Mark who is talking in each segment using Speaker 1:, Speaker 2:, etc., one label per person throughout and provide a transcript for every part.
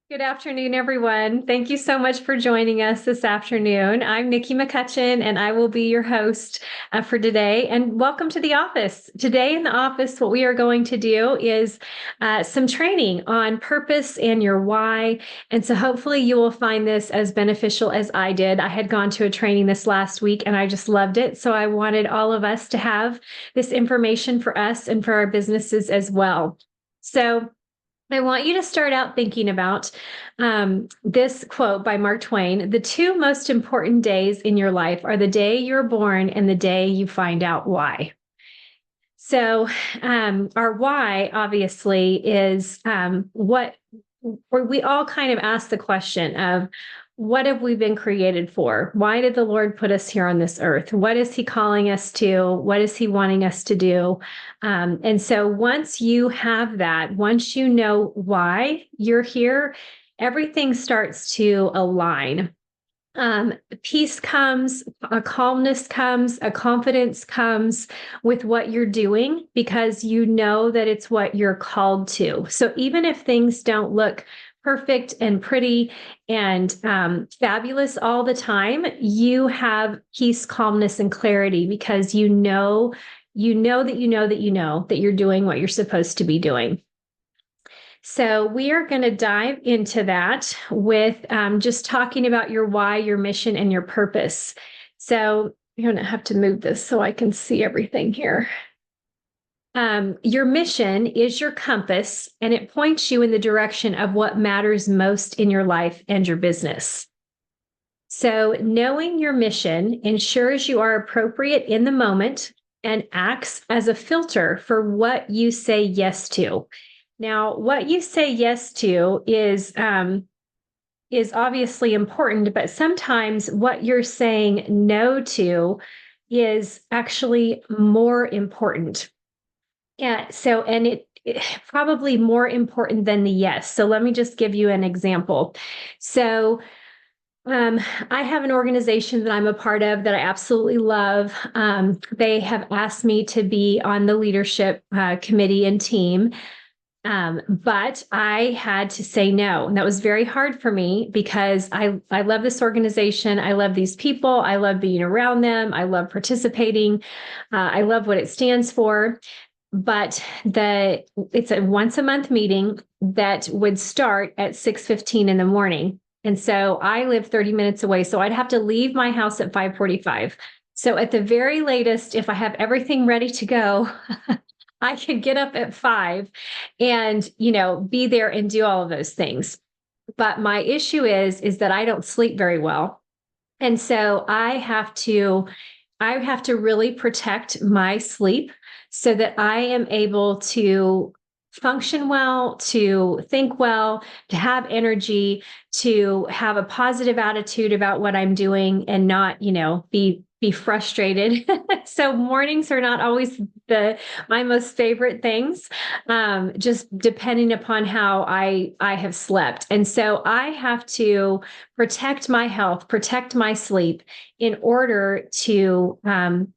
Speaker 1: Good afternoon, everyone. Thank you so much for joining us this afternoon. I'm Nikki McCutchen, and I will be your host for today. And welcome to the office. Today in the office, what we are going to do is some training on purpose and your why. And so hopefully you will find this as beneficial as I did. I had gone to a training this last week and I just loved it. So I wanted all of us to have this information for us and for our businesses as well. So I want you to start out thinking about this quote by Mark Twain. The two most important days in your life are the day you're born and the day you find out why. So, our why obviously is what where we all kind of ask the question of what have we been created for? Why did the Lord put us here on this earth? What is He calling us to? What is He wanting us to do? And so once you have that, once you know why you're here, everything starts to align. Peace comes, a calmness comes, a confidence comes with what you're doing because you know that it's what you're called to. So even if things don't look perfect and pretty and fabulous all the time, you have peace, calmness, and clarity because you know that you're doing what you're supposed to be doing. So we are going to dive into that with just talking about your why, your mission, and your purpose. So you're going to have to move this so I can see everything here. Your mission is your compass, and it points you in the direction of what matters most in your life and your business. So knowing your mission ensures you are appropriate in the moment and acts as a filter for what you say yes to. Now, what you say yes to is obviously important, but sometimes what you're saying no to is actually more important. Yeah. So, and it probably more important than the yes. So let me just give you an example. So I have an organization that I'm a part of that I absolutely love. They have asked me to be on the leadership committee and team. But I had to say no. And that was very hard for me because I love this organization. I love these people. I love being around them. I love participating. I love what it stands for. But it's a once a month meeting that would start at 6:15 in the morning. And so I live 30 minutes away. So I'd have to leave my house at 5:45. So at the very latest, if I have everything ready to go, I could get up at 5 and, be there and do all of those things. But my issue is that I don't sleep very well. And so I have to really protect my sleep so that I am able to function well, to think well, to have energy, to have a positive attitude about what I'm doing and not, be frustrated. So mornings are not always my most favorite things, just depending upon how I have slept. And so I have to protect my health, protect my sleep in order to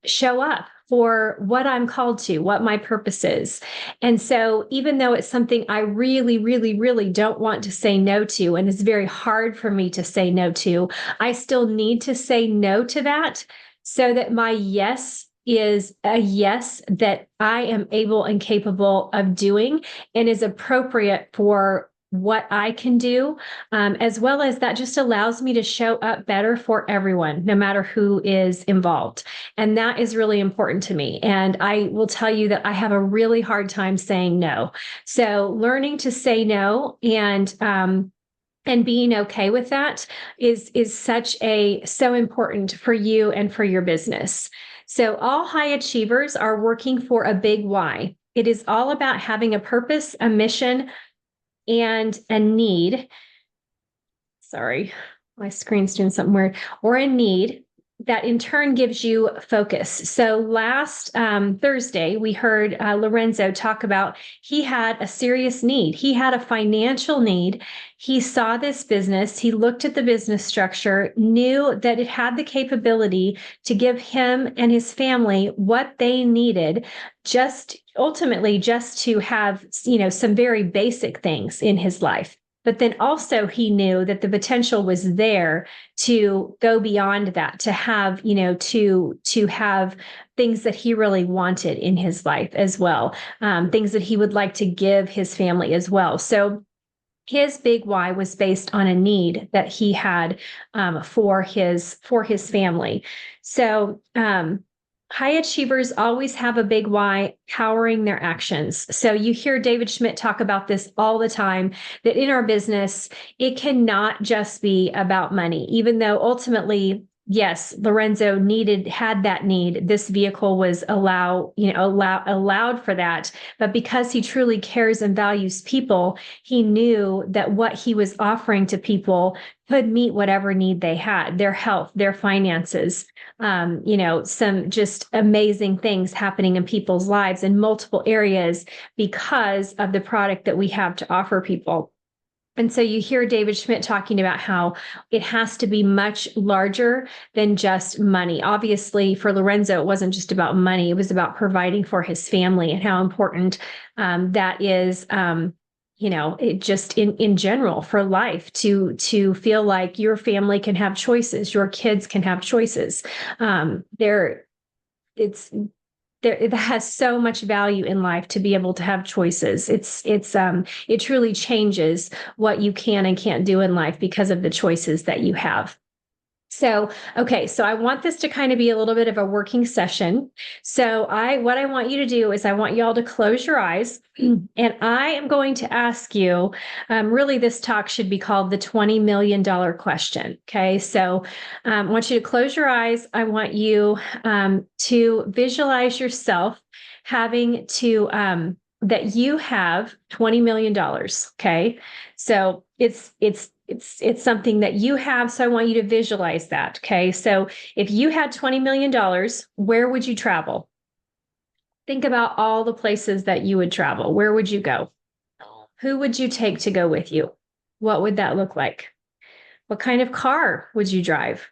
Speaker 1: show up for what I'm called to, what my purpose is. And so, even though it's something I really, really, really don't want to say no to, and it's very hard for me to say no to, I still need to say no to that so that my yes is a yes that I am able and capable of doing and is appropriate for what I can do, as well as that just allows me to show up better for everyone, no matter who is involved. And that is really important to me. And I will tell you that I have a really hard time saying no. So learning to say no and being okay with that is so important for you and for your business. So all high achievers are working for a big why. It is all about having a purpose, a mission, and a need. Sorry, my screen's doing something weird. Or a need that in turn gives you focus. So last Thursday, we heard Lorenzo talk about he had a serious need. He had a financial need. He saw this business. He looked at the business structure, knew that it had the capability to give him and his family what they needed, just ultimately just to have, some very basic things in his life. But then also he knew that the potential was there to go beyond that, to have, to have things that he really wanted in his life as well, things that he would like to give his family as well. So his big why was based on a need that he had for his family. So high achievers always have a big why powering their actions. So you hear David Schmidt talk about this all the time, that in our business, it cannot just be about money, even though ultimately, yes, Lorenzo had that need. This vehicle was allowed for that. But because he truly cares and values people, he knew that what he was offering to people could meet whatever need they had, their health, their finances, some just amazing things happening in people's lives in multiple areas because of the product that we have to offer people. And so you hear David Schmidt talking about how it has to be much larger than just money. Obviously, for Lorenzo, it wasn't just about money. It was about providing for his family and how important that is, it just in general for life to feel like your family can have choices, your kids can have choices. It has so much value in life to be able to have choices. It truly changes what you can and can't do in life because of the choices that you have. So, okay, so I want this to kind of be a little bit of a working session. So what I want you to do is I want you all to close your eyes, and I am going to ask you, really this talk should be called the $20 million question. Okay, so I want you to close your eyes. I want you to visualize yourself having to, that you have $20 million. Okay, so it's something that you have. So I want you to visualize that. Okay. So if you had $20 million, where would you travel? Think about all the places that you would travel. Where would you go? Who would you take to go with you? What would that look like? What kind of car would you drive?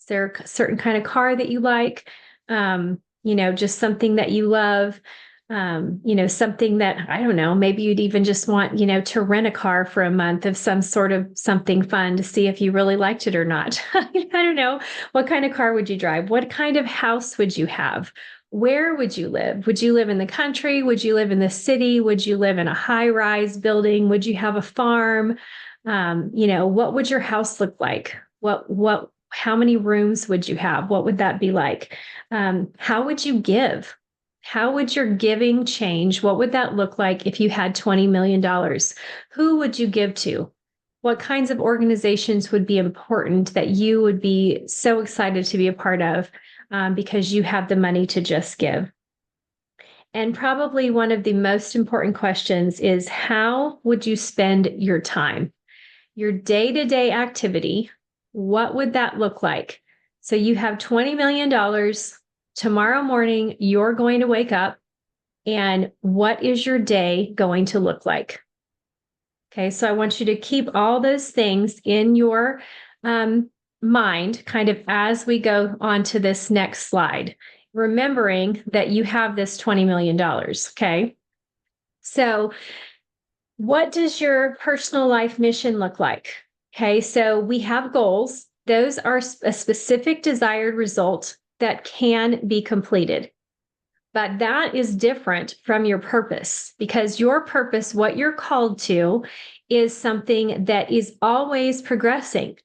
Speaker 1: Is there a certain kind of car that you like? Just something that you love. Something that, I don't know, maybe you'd even just want, to rent a car for a month of some sort of something fun to see if you really liked it or not. I don't know. What kind of car would you drive? What kind of house would you have? Where would you live? Would you live in the country? Would you live in the city? Would you live in a high-rise building? Would you have a farm? What would your house look like? How many rooms would you have? What would that be like? How would you give? How would your giving change? What would that look like if you had $20 million? Who would you give to? What kinds of organizations would be important that you would be so excited to be a part of because you have the money to just give? And probably one of the most important questions is, how would you spend your time? Your day-to-day activity, what would that look like? So you have $20 million. Tomorrow morning, you're going to wake up, and what is your day going to look like? Okay, so I want you to keep all those things in your mind kind of as we go on to this next slide, remembering that you have this $20 million, okay? So what does your personal life mission look like? Okay, so we have goals. Those are a specific desired result that can be completed. But that is different from your purpose, because your purpose, what you're called to, is something that is always progressing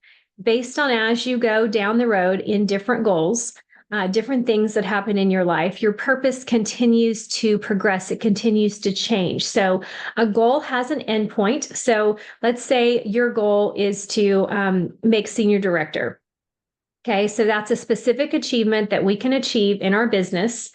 Speaker 1: based on as you go down the road in different goals, different things that happen in your life. Your purpose continues to progress. It continues to change. So a goal has an endpoint. So let's say your goal is to make senior director. Okay, so that's a specific achievement that we can achieve in our business.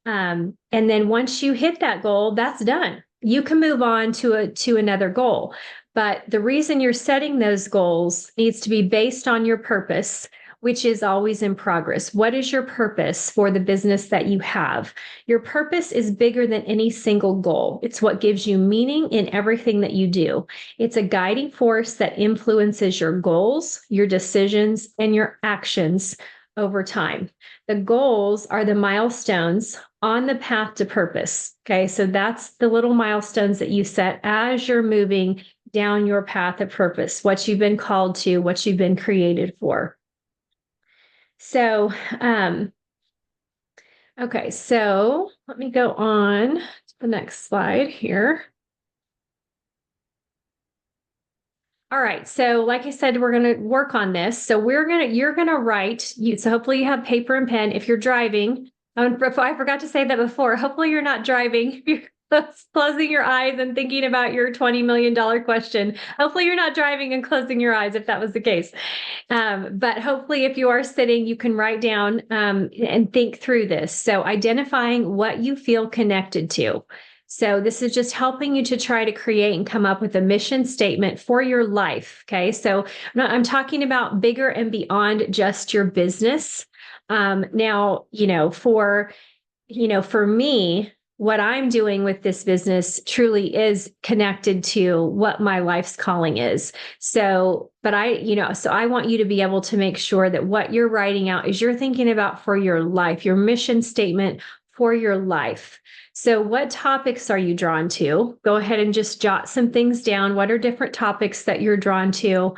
Speaker 1: And then once you hit that goal, that's done. You can move on to another goal. But the reason you're setting those goals needs to be based on your purpose, which is always in progress. What is your purpose for the business that you have? Your purpose is bigger than any single goal. It's what gives you meaning in everything that you do. It's a guiding force that influences your goals, your decisions, and your actions over time. The goals are the milestones on the path to purpose. Okay, so that's the little milestones that you set as you're moving down your path of purpose, what you've been called to, what you've been created for. So, okay, so let me go on to the next slide here. All right. So like I said, we're going to work on this. So you're going to write so hopefully you have paper and pen. If you're driving, I forgot to say that before. Hopefully you're not driving. You're closing your eyes and thinking about your $20 million question. Hopefully you're not driving and closing your eyes if that was the case. But hopefully if you are sitting, you can write down and think through this. So identifying what you feel connected to. So this is just helping you to try to create and come up with a mission statement for your life. Okay. So I'm talking about bigger and beyond just your business. Now, for me, what I'm doing with this business truly is connected to what my life's calling is. So, but so I want you to be able to make sure that what you're writing out is you're thinking about for your life, your mission statement for your life. So what topics are you drawn to? Go ahead and just jot some things down. What are different topics that you're drawn to?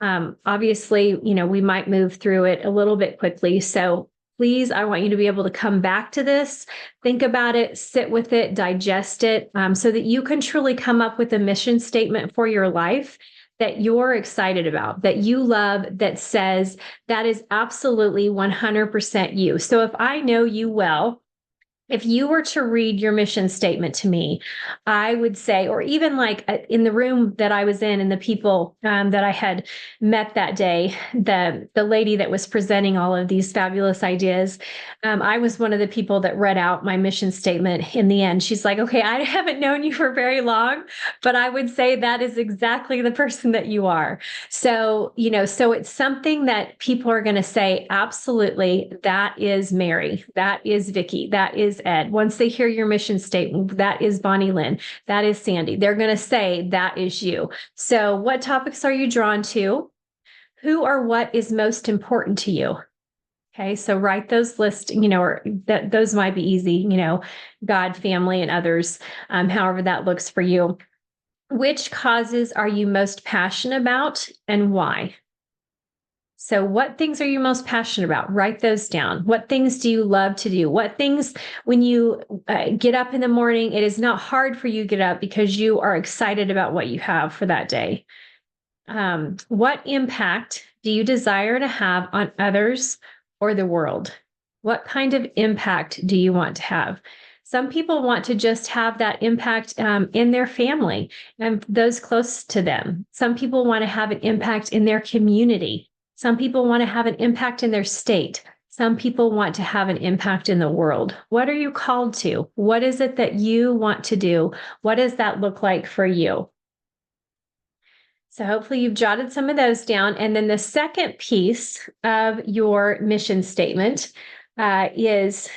Speaker 1: Obviously, we might move through it a little bit quickly. So please, I want you to be able to come back to this, think about it, sit with it, digest it, so that you can truly come up with a mission statement for your life that you're excited about, that you love, that says that is absolutely 100% you. So if I know you well, if you were to read your mission statement to me, I would say, or even like in the room that I was in and the people that I had met that day, the lady that was presenting all of these fabulous ideas, I was one of the people that read out my mission statement in the end. She's like, okay, I haven't known you for very long, but I would say that is exactly the person that you are. So, so it's something that people are going to say, absolutely, that is Mary, that is Vicky, that is Ed. Once they hear your mission statement, that is Bonnie Lynn, that is Sandy. They're going to say that is you. So what topics are you drawn to? Who or what is most important to you? Okay, so write those lists, or those might be easy, God, family, and others, however that looks for you. Which causes are you most passionate about and why? So what things are you most passionate about? Write those down. What things do you love to do? What things, when you get up in the morning, it is not hard for you to get up because you are excited about what you have for that day. What impact do you desire to have on others or the world? What kind of impact do you want to have? Some people want to just have that impact in their family and those close to them. Some people want to have an impact in their community. Some people want to have an impact in their state. Some people want to have an impact in the world. What are you called to? What is it that you want to do? What does that look like for you? So hopefully you've jotted some of those down. And then the second piece of your mission statement is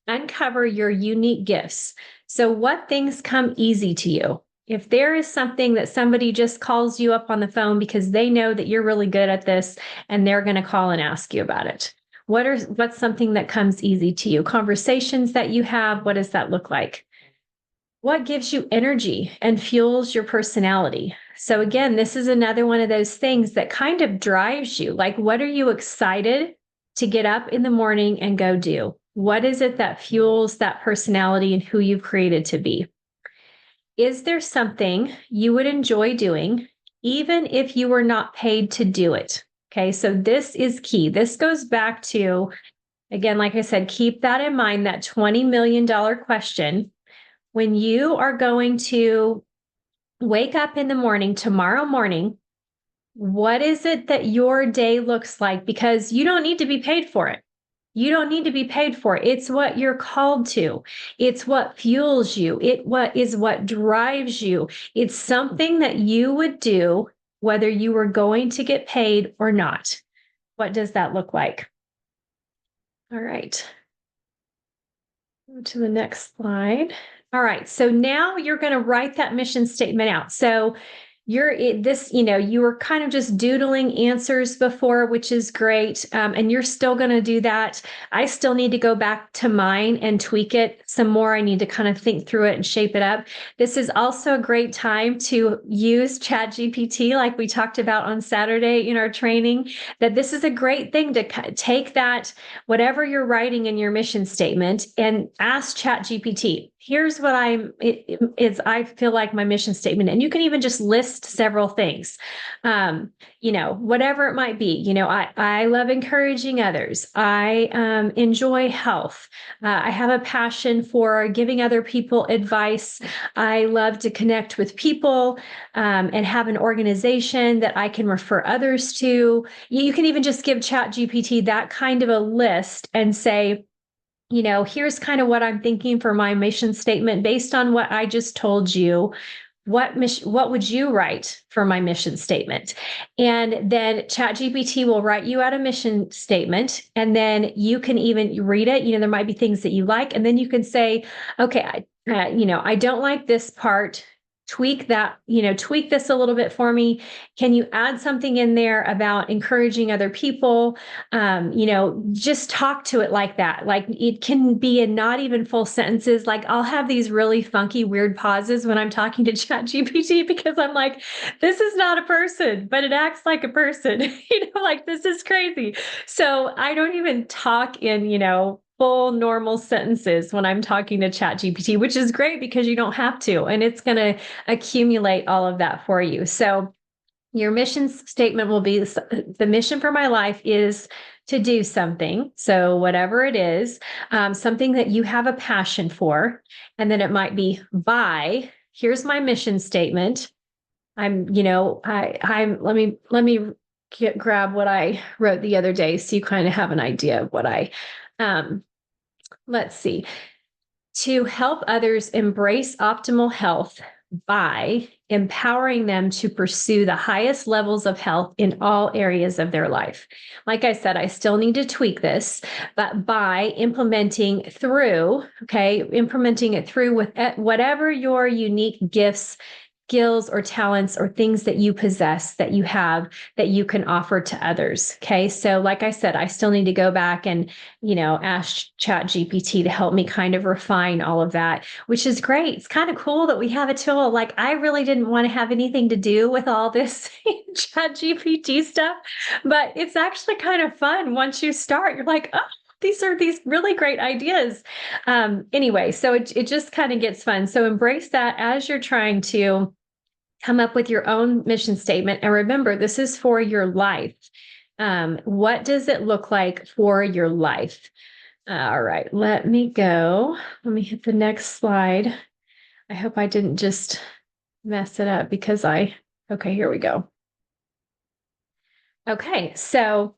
Speaker 1: uncover your unique gifts. So what things come easy to you? If there is something that somebody just calls you up on the phone because they know that you're really good at this and they're going to call and ask you about it. What's something that comes easy to you? Conversations that you have, what does that look like? What gives you energy and fuels your personality? So again, this is another one of those things that kind of drives you. Like, what are you excited to get up in the morning and go do? What is it that fuels that personality and who you've created to be? Is there something you would enjoy doing, even if you were not paid to do it? Okay, so this is key. This goes back to, again, like I said, keep that in mind, that $20 million question. When you are going to wake up in the morning, tomorrow morning, what is it that your day looks like? Because you don't need to be paid for it. You don't need to be paid for it. It's what you're called to. It's what fuels you. What drives you. It's something that you would do whether you were going to get paid or not. What does that look like? All right. Go to the next slide. All right. So now you're going to write that mission statement out. So you were kind of just doodling answers before, which is great. And you're still going to do that. I still need to go back to mine and tweak it some more. I need to kind of think through it and shape it up. This is also a great time to use ChatGPT, like we talked about on Saturday in our training, that this is a great thing to take that, whatever you're writing in your mission statement, and ask ChatGPT. Here's what I feel like my mission statement. And you can even just list several things, whatever it might be. I love encouraging others. I enjoy health. I have a passion for giving other people advice. I love to connect with people and have an organization that I can refer others to. You can even just give ChatGPT that kind of a list and say, here's kind of what I'm thinking for my mission statement based on what I just told you. What would you write for my mission statement? And then ChatGPT will write you out a mission statement, and then you can even read it. There might be things that you like, and then you can say, okay, I don't like this part. Tweak this a little bit for me. Can you add something in there about encouraging other people? Just talk to it like that. Like, it can be in not even full sentences. Like, I'll have these really funky, weird pauses when I'm talking to ChatGPT because I'm like, this is not a person, but it acts like a person. Like, this is crazy. So I don't even talk in, full normal sentences when I'm talking to ChatGPT, which is great because you don't have to, and it's going to accumulate all of that for you. So your mission statement will be, the mission for my life is to do something. So whatever it is, something that you have a passion for. And then it might be here's my mission statement. Let me grab what I wrote the other day so you kind of have an idea of what let's see. To help others embrace optimal health by empowering them to pursue the highest levels of health in all areas of their life. Like I said, I still need to tweak this, but by implementing it through with whatever your unique gifts, skills, or talents, or things that you possess, that you have, that you can offer to others. Okay. So like I said, I still need to go back and, ask ChatGPT to help me kind of refine all of that, which is great. It's kind of cool that we have a tool. Like, I really didn't want to have anything to do with all this ChatGPT stuff, but it's actually kind of fun. Once you start, you're like, oh, these are these really great ideas. Anyway, so it just kind of gets fun. So embrace that as you're trying to come up with your own mission statement. And remember, this is for your life. What does it look like for your life? All right, let me go. Let me hit the next slide. I hope I didn't just mess it up okay, here we go. Okay, so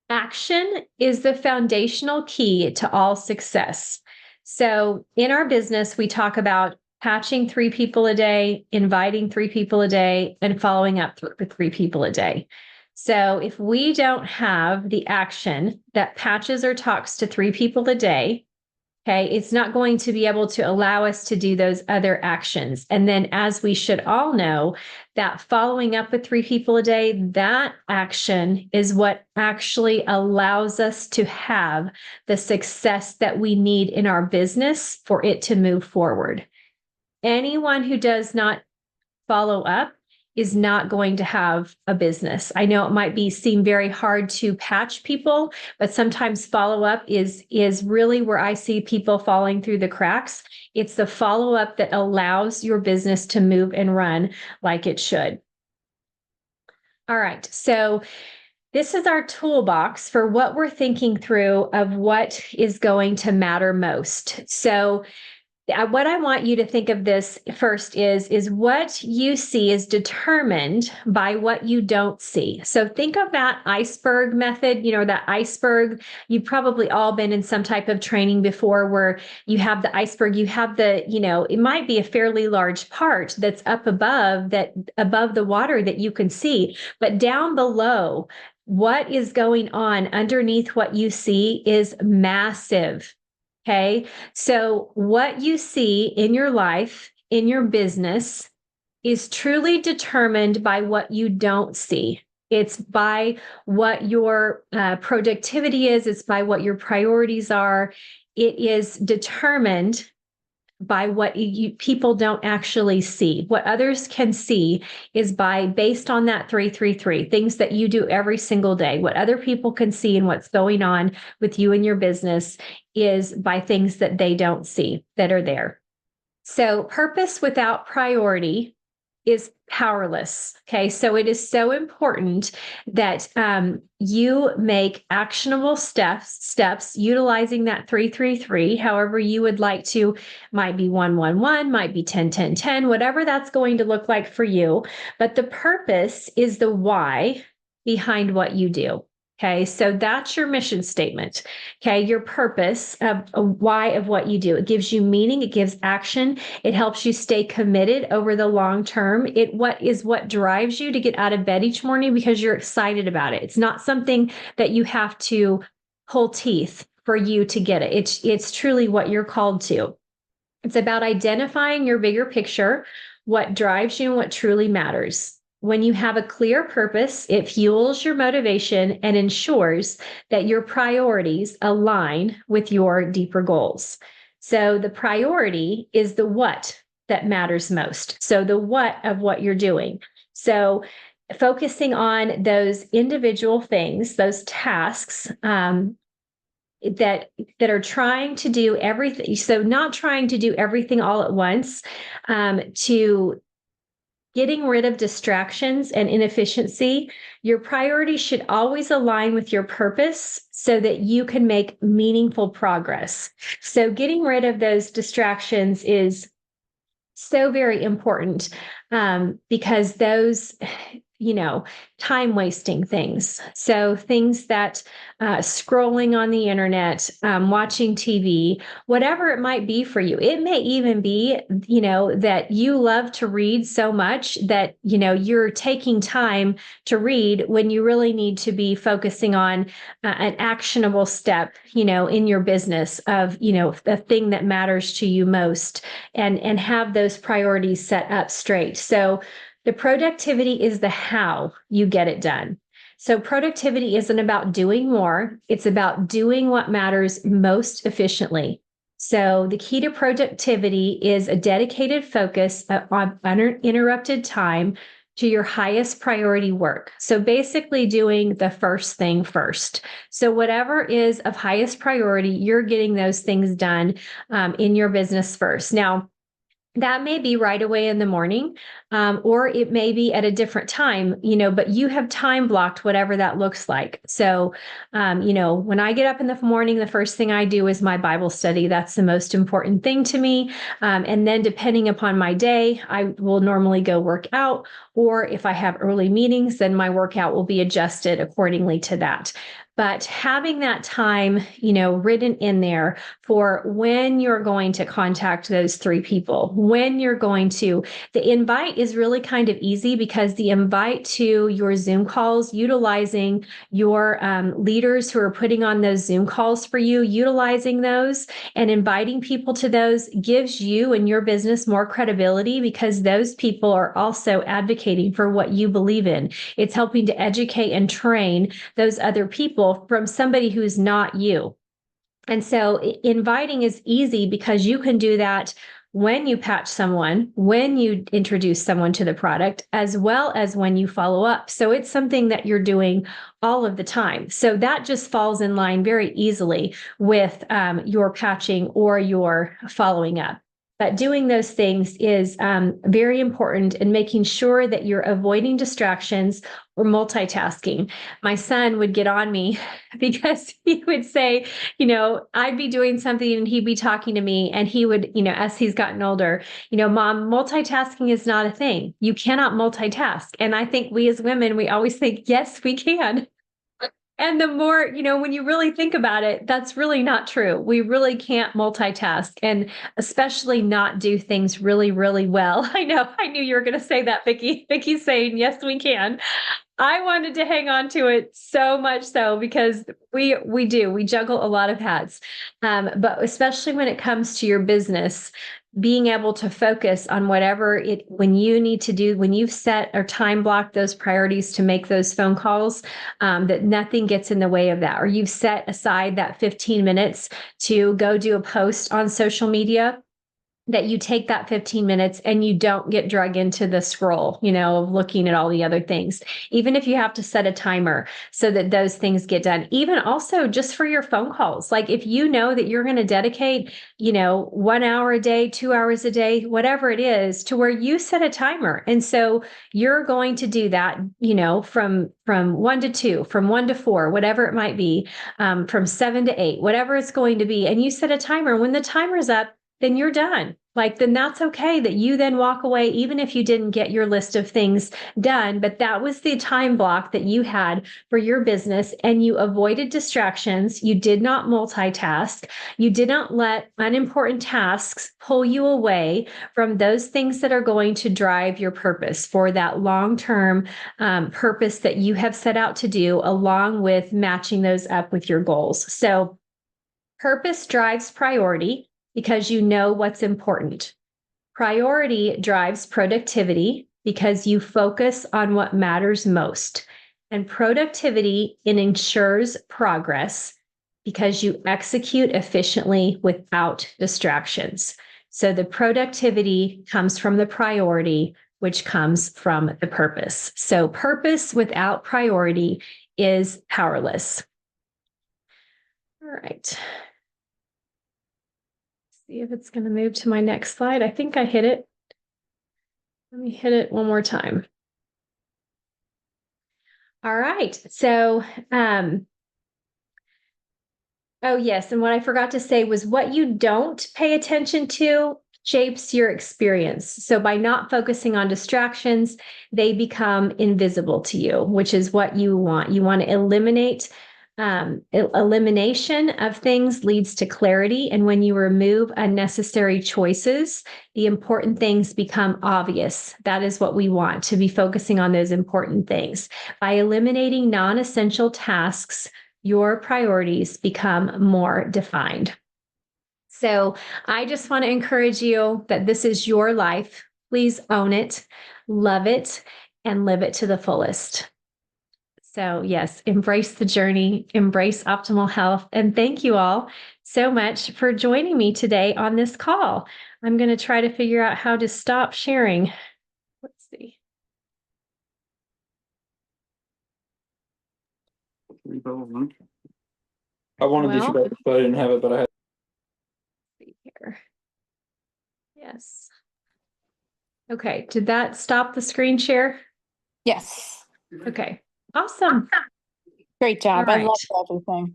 Speaker 1: action is the foundational key to all success. So in our business, we talk about patching 3 people a day, inviting 3 people a day, and following up with 3 people a day. So if we don't have the action that patches or talks to 3 people a day, okay, it's not going to be able to allow us to do those other actions. And then, as we should all know, that following up with 3 people a day, that action is what actually allows us to have the success that we need in our business for it to move forward. Anyone who does not follow up is not going to have a business. I know it might seem very hard to patch people, but sometimes follow-up is really where I see people falling through the cracks. It's the follow-up that allows your business to move and run like it should. All right, so this is our toolbox for what we're thinking through of what is going to matter most. So what I want you to think of this first is what you see is determined by what you don't see. So think of that iceberg method, that iceberg. You've probably all been in some type of training before where you have the iceberg, you have it might be a fairly large part that's up above the water that you can see, but down below, what is going on underneath what you see is massive. Okay. So what you see in your life, in your business, is truly determined by what you don't see. It's by what your productivity is. It's by what your priorities are. It is determined by what people don't actually see. What others can see is based on that 333, things that you do every single day. What other people can see and what's going on with you and your business is by things that they don't see that are there. So purpose without priority is powerless. Okay. So it is so important that you make actionable steps utilizing that 333, however you would like to, might be 111, might be 10, whatever that's going to look like for you. But the purpose is the why behind what you do. Okay, so that's your mission statement. Okay, your purpose of why of what you do. It gives you meaning, it gives action, it helps you stay committed over the long term. What drives you to get out of bed each morning because you're excited about it. It's not something that you have to pull teeth for you to get it. It's truly what you're called to. It's about identifying your bigger picture, what drives you and what truly matters. When you have a clear purpose, it fuels your motivation and ensures that your priorities align with your deeper goals. So the priority is the what that matters most. So the what of what you're doing. So focusing on those individual things, those tasks, that are trying to do everything. So not trying to do everything all at once, to getting rid of distractions and inefficiency. Your priorities should always align with your purpose so that you can make meaningful progress. So getting rid of those distractions is so very important, because those, time wasting things. So things that scrolling on the internet, watching TV, whatever it might be for you. It may even be, that you love to read so much that, you're taking time to read when you really need to be focusing on an actionable step, in your business of, the thing that matters to you most, and have those priorities set up straight. So the productivity is the how you get it done. So productivity isn't about doing more. It's about doing what matters most efficiently. So the key to productivity is a dedicated focus on uninterrupted time to your highest priority work. So basically doing the first thing first. So whatever is of highest priority, you're getting those things done in your business first. Now, that may be right away in the morning, or it may be at a different time, but you have time blocked, whatever that looks like. So, when I get up in the morning, the first thing I do is my Bible study. That's the most important thing to me. And then depending upon my day, I will normally go work out, or if I have early meetings, then my workout will be adjusted accordingly to that. But having that time, written in there for when you're going to contact those 3 people, when you're going to, the invite is really kind of easy because the invite to your Zoom calls, utilizing your leaders who are putting on those Zoom calls for you, utilizing those and inviting people to those gives you and your business more credibility because those people are also advocating for what you believe in. It's helping to educate and train those other people from somebody who's not you. And so inviting is easy because you can do that when you patch someone, when you introduce someone to the product, as well as when you follow up. So it's something that you're doing all of the time. So that just falls in line very easily with your patching or your following up. But doing those things is very important, and making sure that you're avoiding distractions or multitasking. My son would get on me because he would say, I'd be doing something and he'd be talking to me, and he would, as he's gotten older, Mom, multitasking is not a thing. You cannot multitask. And I think we as women, we always think, yes, we can. And the more, when you really think about it, that's really not true. We really can't multitask, and especially not do things really, really well. I knew you were going to say that, Vicki. Vicki's saying, yes, we can. I wanted to hang on to it so much so because we juggle a lot of hats. But especially when it comes to your business, being able to focus on whatever when you need to do, when you've set or time blocked those priorities to make those phone calls, that nothing gets in the way of that, or you've set aside that 15 minutes to go do a post on social media, that you take that 15 minutes and you don't get dragged into the scroll, of looking at all the other things, even if you have to set a timer so that those things get done. Even also just for your phone calls. Like if you know that you're going to dedicate, 1 hour a day, 2 hours a day, whatever it is, to where you set a timer. And so you're going to do that, from 1 to 2, from 1 to 4, whatever it might be, from 7 to 8, whatever it's going to be. And you set a timer. When the timer's up, then you're done. Then that's okay that you then walk away, even if you didn't get your list of things done, but that was the time block that you had for your business, and you avoided distractions. You did not multitask. You did not let unimportant tasks pull you away from those things that are going to drive your purpose for that long-term purpose that you have set out to do, along with matching those up with your goals. So purpose drives priority, because you know what's important. Priority drives productivity, because you focus on what matters most. And productivity ensures progress, because you execute efficiently without distractions. So the productivity comes from the priority, which comes from the purpose. So purpose without priority is powerless. All right. See if it's going to move to my next slide. I think I hit it. Let me hit it one more time. All right. So, oh yes. And what I forgot to say was, what you don't pay attention to shapes your experience. So by not focusing on distractions, they become invisible to you, which is what you want. You want to eliminate. Elimination of things leads to clarity. And when you remove unnecessary choices, the important things become obvious. That is what we want, to be focusing on those important things. By eliminating non-essential tasks, your priorities become more defined. So I just want to encourage you that this is your life. Please own it, love it, and live it to the fullest. So yes, embrace the journey, embrace optimal health. And thank you all so much for joining me today on this call. I'm going to try to figure out how to stop sharing. Let's see.
Speaker 2: I wanted to show, but I didn't have it, but I had.
Speaker 1: See here. Yes. Okay. Did that stop the screen share?
Speaker 3: Yes.
Speaker 1: Okay. Awesome.
Speaker 3: Great job.
Speaker 1: All
Speaker 3: I
Speaker 1: right.
Speaker 3: love everything.